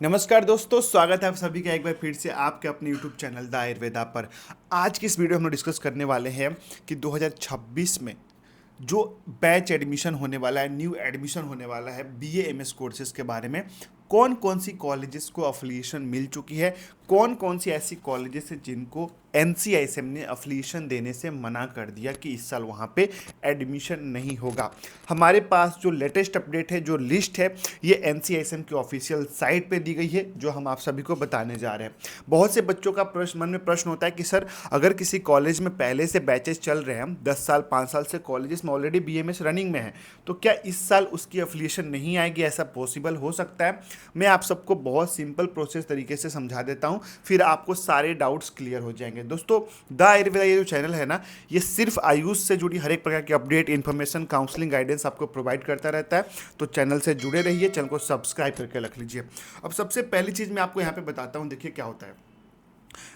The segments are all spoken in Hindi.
नमस्कार दोस्तों, स्वागत है आप सभी का एक बार फिर से आपके अपने YouTube चैनल द आयुर्वेदा पर। आज की इस वीडियो में हम डिस्कस करने वाले हैं कि 2026 में जो बैच एडमिशन होने वाला है, न्यू एडमिशन होने वाला है बीए एमएस कोर्सेज के बारे में। कौन कौन सी कॉलेजेस को अफिलिएशन मिल चुकी है, कौन कौन सी ऐसी कॉलेजेस हैं जिनको एनसीआईएसएम ने अफिलिएशन देने से मना कर दिया कि इस साल वहाँ पे एडमिशन नहीं होगा। हमारे पास जो लेटेस्ट अपडेट है, जो लिस्ट है, ये एनसीआईएसएम की ऑफिशियल साइट पे दी गई है, जो हम आप सभी को बताने जा रहे हैं। बहुत से बच्चों का मन में प्रश्न होता है कि सर, अगर किसी कॉलेज में पहले से बैचेस चल रहे हैं, 10 साल 5 साल से कॉलेजेस में ऑलरेडी बीएमएस रनिंग में है, तो क्या इस साल उसकी अफिलिएशन नहीं आएगी? ऐसा पॉसिबल हो सकता है? मैं आप सबको बहुत सिंपल प्रोसेस तरीके से समझा देता हूँ, फिर आपको सारे डाउट्स क्लियर हो जाएंगे। दोस्तों, द आयुर्वेदा ये जो चैनल है ना, ये सिर्फ आयुष से जुड़ी हर एक प्रकार की अपडेट, इन्फॉर्मेशन, काउंसलिंग, गाइडेंस आपको प्रोवाइड करता रहता है। तो चैनल से जुड़े रहिए, चैनल को सब्सक्राइब करके रख लीजिए। अब सबसे पहली चीज़ मैं आपको यहाँ पे बताता हूँ। देखिए क्या होता है,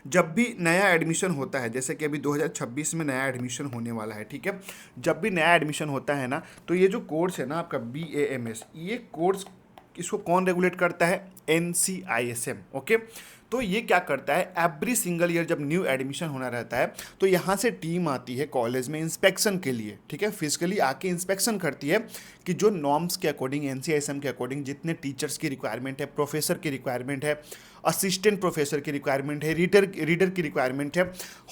जब भी नया एडमिशन होता है, जैसे कि अभी 2026 में नया एडमिशन होने वाला है, ठीक है। जब भी नया एडमिशन होता है ना, तो ये जो कोर्स है ना आपका BAMS, ये कोर्स इसको कौन रेगुलेट करता है? एनसीआईएसएम। ओके, तो ये क्या करता है, एवरी सिंगल ईयर जब न्यू एडमिशन होना रहता है, तो यहाँ से टीम आती है कॉलेज में इंस्पेक्शन के लिए, ठीक है। फिजिकली आके इंस्पेक्शन करती है कि जो नॉर्म्स के अकॉर्डिंग, एनसीआईएसएम के अकॉर्डिंग जितने टीचर्स की रिक्वायरमेंट है, प्रोफेसर की रिक्वायरमेंट है, असिस्टेंट प्रोफेसर की रिक्वायरमेंट है, रीडर की रिक्वायरमेंट है,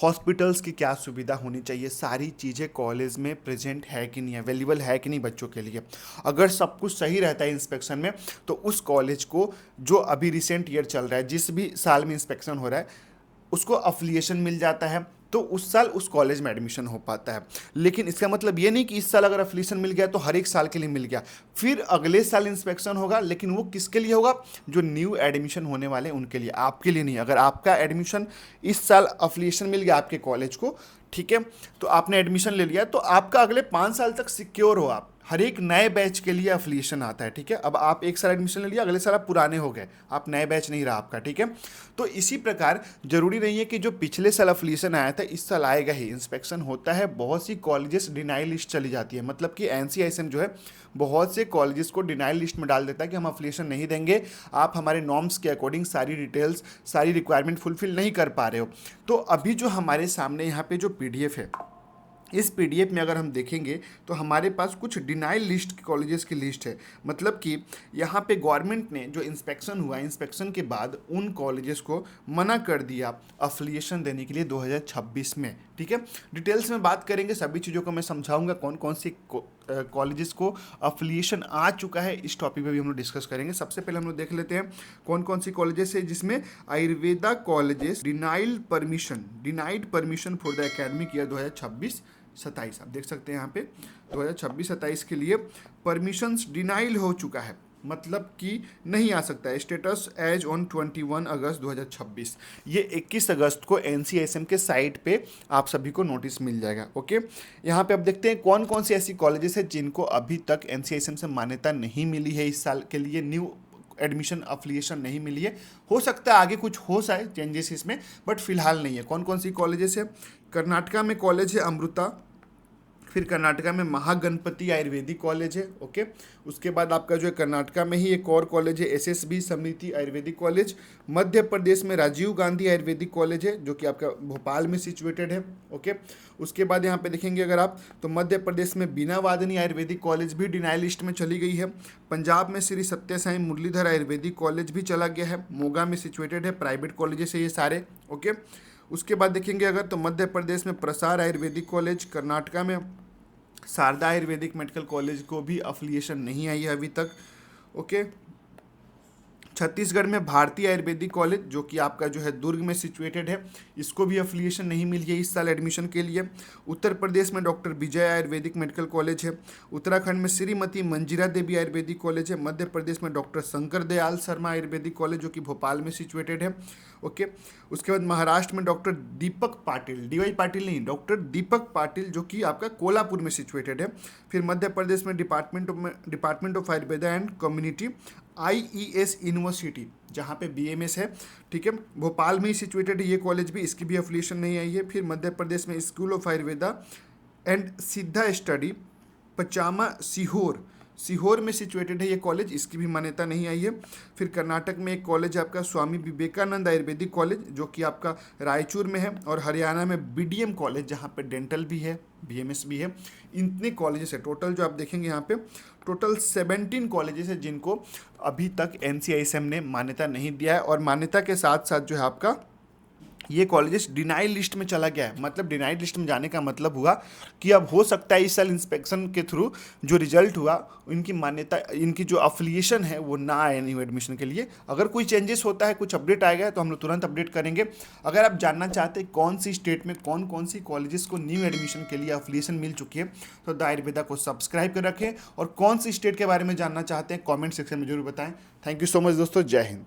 हॉस्पिटल्स की क्या सुविधा होनी चाहिए, सारी चीज़ें कॉलेज में प्रेजेंट है कि नहीं, अवेलेबल है कि नहीं बच्चों के लिए। अगर सब कुछ सही रहता है इंस्पेक्शन में, तो उस कॉलेज को, जो अभी रिसेंट ईयर चल रहा है, जिस भी साल में इंस्पेक्शन हो रहा है, उसको अफिलिएशन मिल जाता है, तो उस साल उस कॉलेज में एडमिशन हो पाता है। लेकिन इसका मतलब ये नहीं कि इस साल अगर अफिलिएशन मिल गया तो हर एक साल के लिए मिल गया, फिर अगले साल इंस्पेक्शन होगा, लेकिन वो किसके लिए होगा? जो न्यू एडमिशन होने वाले हैं उनके लिए, आपके लिए नहीं। अगर आपका एडमिशन इस साल अफिलिएशन मिल गया आपके कॉलेज को, ठीक है, तो आपने एडमिशन ले लिया, तो आपका अगले 5 साल तक सिक्योर हो आप। हर एक नए बैच के लिए अफिलिएशन आता है, ठीक है। अब आप एक साल एडमिशन ले लिया, अगले साल आप पुराने हो गए, आप नए बैच नहीं रहा आपका, ठीक है। तो इसी प्रकार जरूरी नहीं है कि जो पिछले साल अफिलिएशन आया था इस साल आएगा ही। इंस्पेक्शन होता है, बहुत सी कॉलेजेस डिनाई लिस्ट चली जाती है, मतलब कि एनसीआईएसएम जो है बहुत से कॉलेजेस को डिनाई लिस्ट में डाल देता है कि हम अफिलिएशन नहीं देंगे, आप हमारे नॉर्म्स के अकॉर्डिंग सारी डिटेल्स, सारी रिक्वायरमेंट फुलफिल नहीं कर पा रहे हो। तो अभी जो हमारे सामने यहाँ पे जो पीडीएफ है, इस पीडीएफ में अगर हम देखेंगे तो हमारे पास कुछ डिनाइल लिस्ट कॉलेजेस की लिस्ट है। मतलब कि यहाँ पे गवर्नमेंट ने जो इंस्पेक्शन हुआ, इंस्पेक्शन के बाद उन कॉलेजेस को मना कर दिया अफिलिएशन देने के लिए 2026 में, ठीक है। डिटेल्स में बात करेंगे, सभी चीज़ों को मैं समझाऊंगा, कौन कौन सी कॉलेजेस को अफिलिएशन आ चुका है, इस टॉपिक पे भी हम लोग डिस्कस करेंगे। सबसे पहले हम लोग देख लेते हैं कौन कौन सी कॉलेजेस है जिसमें Ayurveda colleges denied permission for the academic year 2026-27। आप देख सकते हैं यहाँ पे 2026-27 के लिए परमिशंस डिनाइल हो चुका है, मतलब कि नहीं आ सकता है। स्टेटस एज ऑन 21 अगस्त 2026। ये 21 अगस्त को एनसीआईएसएम के साइट पे आप सभी को नोटिस मिल जाएगा। ओके, यहाँ पे अब देखते हैं कौन कौन सी ऐसी कॉलेजेस है जिनको अभी तक एनसीआईएसएम से मान्यता नहीं मिली है, इस साल के लिए न्यू एडमिशन अफिलिएशन नहीं मिली है। हो सकता है आगे कुछ हो जाए चेंजेस इसमें, बट फिलहाल नहीं है। कौन कौन सी कॉलेजेस है? कर्नाटका में कॉलेज है अमृता, फिर कर्नाटका में महागणपति आयुर्वेदिक कॉलेज है। ओके, उसके बाद आपका जो है कर्नाटका में ही एक और कॉलेज है एसएसबी समिति आयुर्वेदिक कॉलेज। मध्य प्रदेश में राजीव गांधी आयुर्वेदिक कॉलेज है, जो कि आपका भोपाल में सिचुएटेड है। ओके, उसके बाद यहाँ पे देखेंगे अगर आप, तो मध्य प्रदेश में बीना वादनी आयुर्वेदिक कॉलेज भी डिनाई लिस्ट में चली गई है। पंजाब में श्री सत्य साई मुरलीधर आयुर्वेदिक कॉलेज भी चला गया है, मोगा में सिचुएटेड है, प्राइवेट कॉलेजेस है ये सारे। ओके, उसके बाद देखेंगे अगर, तो मध्य प्रदेश में प्रसार आयुर्वेदिक कॉलेज, कर्नाटका में शारदा आयुर्वेदिक मेडिकल कॉलेज को भी अफिलिएशन नहीं आई है अभी तक। ओके, छत्तीसगढ़ में भारतीय आयुर्वेदिक कॉलेज, जो कि आपका जो है दुर्ग में सिचुएटेड है, इसको भी अफिलिएशन नहीं मिली है इस साल एडमिशन के लिए। उत्तर प्रदेश में डॉक्टर विजय आयुर्वेदिक मेडिकल कॉलेज है। उत्तराखंड में श्रीमती मंजिरा देवी आयुर्वेदिक कॉलेज है। मध्य प्रदेश में डॉक्टर शंकर दयाल शर्मा आयुर्वेदिक कॉलेज, जो कि भोपाल में सिचुएटेड है। ओके, उसके बाद महाराष्ट्र में डॉक्टर दीपक पाटिल, डीवाई पाटिल नहीं, डॉक्टर दीपक पाटिल, जो कि आपका कोल्हापुर में सिचुएटेड है। फिर मध्य प्रदेश में department of Ayurveda and community IES university, जहाँ पे बीएमएस है, ठीक है, भोपाल में ही सिचुएटेड है ये कॉलेज भी, इसकी भी अफिलिएशन नहीं आई है। फिर मध्य प्रदेश में स्कूल ऑफ आयुर्वेदा एंड सिद्धा स्टडी पचामा सीहोर, सीहोर में सिचुएटेड है ये कॉलेज, इसकी भी मान्यता नहीं आई है। फिर कर्नाटक में एक कॉलेज है आपका स्वामी विवेकानंद आयुर्वेदिक कॉलेज, जो कि आपका रायचूर में है। और हरियाणा में बीडीएम कॉलेज, जहाँ पे डेंटल भी है, बीएमएस भी है। इतने कॉलेजेस है टोटल, जो आप देखेंगे यहाँ पे टोटल 17 कॉलेजेस है जिनको अभी तक एनसीआईएसएम ने मान्यता नहीं दिया है। और मान्यता के साथ साथ जो है आपका ये कॉलेजेस डिनाइल लिस्ट में चला गया है। मतलब डिनाइल लिस्ट में जाने का मतलब हुआ कि अब हो सकता है इस साल इंस्पेक्शन के थ्रू जो रिजल्ट हुआ, इनकी मान्यता, इनकी जो अफिलिएशन है वो ना आए न्यू एडमिशन के लिए। अगर कोई चेंजेस होता है, कुछ अपडेट आएगा तो हम लोग तुरंत अपडेट करेंगे। अगर आप जानना चाहते हैं कौन सी स्टेट में कौन कौन सी कॉलेजेस को न्यू एडमिशन के लिए अफिलिएशन मिल चुकी है, तो द आयुर्वेदा को सब्सक्राइब कर रखें। और कौन सी स्टेट के बारे में जानना चाहते हैं कॉमेंट सेक्शन में जरूर बताएं। थैंक यू सो मच दोस्तों, जय हिंद।